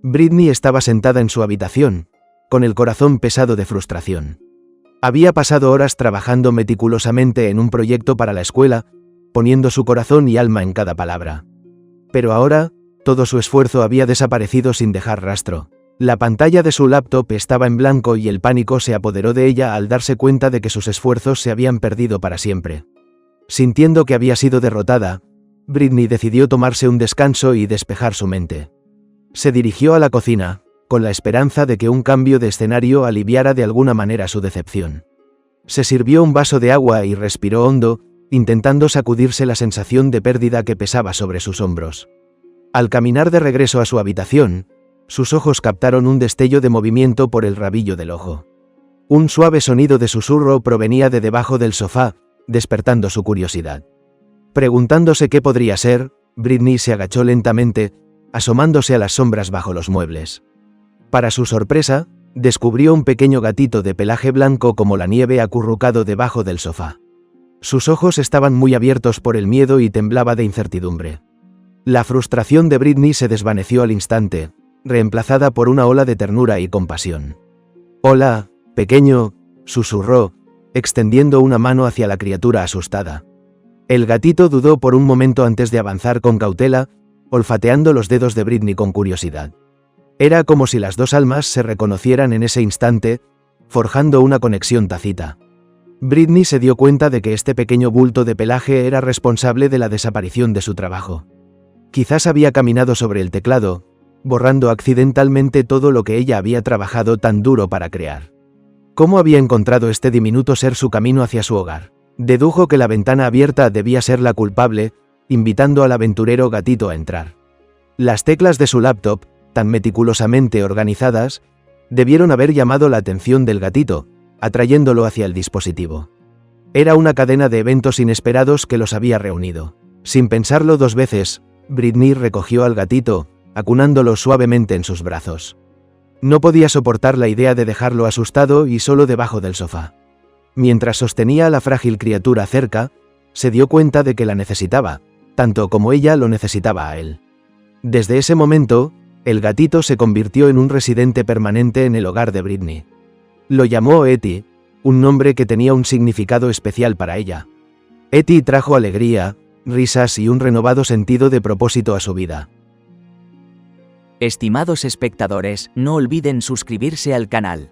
Britney estaba sentada en su habitación, con el corazón pesado de frustración. Había pasado horas trabajando meticulosamente en un proyecto para la escuela, poniendo su corazón y alma en cada palabra. Pero ahora, todo su esfuerzo había desaparecido sin dejar rastro. La pantalla de su laptop estaba en blanco y el pánico se apoderó de ella al darse cuenta de que sus esfuerzos se habían perdido para siempre. Sintiendo que había sido derrotada, Britney decidió tomarse un descanso y despejar su mente. Se dirigió a la cocina, con la esperanza de que un cambio de escenario aliviara de alguna manera su decepción. Se sirvió un vaso de agua y respiró hondo, intentando sacudirse la sensación de pérdida que pesaba sobre sus hombros. Al caminar de regreso a su habitación, sus ojos captaron un destello de movimiento por el rabillo del ojo. Un suave sonido de susurro provenía de debajo del sofá, despertando su curiosidad. Preguntándose qué podría ser, Britney se agachó lentamente, asomándose a las sombras bajo los muebles. Para su sorpresa, descubrió un pequeño gatito de pelaje blanco como la nieve acurrucado debajo del sofá. Sus ojos estaban muy abiertos por el miedo y temblaba de incertidumbre. La frustración de Britney se desvaneció al instante, reemplazada por una ola de ternura y compasión. «Hola, pequeño», susurró, extendiendo una mano hacia la criatura asustada. El gatito dudó por un momento antes de avanzar con cautela, olfateando los dedos de Britney con curiosidad. Era como si las dos almas se reconocieran en ese instante, forjando una conexión tácita. Britney se dio cuenta de que este pequeño bulto de pelaje era responsable de la desaparición de su trabajo. Quizás había caminado sobre el teclado, borrando accidentalmente todo lo que ella había trabajado tan duro para crear. ¿Cómo había encontrado este diminuto ser su camino hacia su hogar? Dedujo que la ventana abierta debía ser la culpable, invitando al aventurero gatito a entrar. Las teclas de su laptop, tan meticulosamente organizadas, debieron haber llamado la atención del gatito, atrayéndolo hacia el dispositivo. Era una cadena de eventos inesperados que los había reunido. Sin pensarlo dos veces, Britney recogió al gatito, acunándolo suavemente en sus brazos. No podía soportar la idea de dejarlo asustado y solo debajo del sofá. Mientras sostenía a la frágil criatura cerca, se dio cuenta de que la necesitaba, tanto como ella lo necesitaba a él. Desde ese momento, el gatito se convirtió en un residente permanente en el hogar de Britney. Lo llamó Etty, un nombre que tenía un significado especial para ella. Etty trajo alegría, risas y un renovado sentido de propósito a su vida. Estimados espectadores, no olviden suscribirse al canal.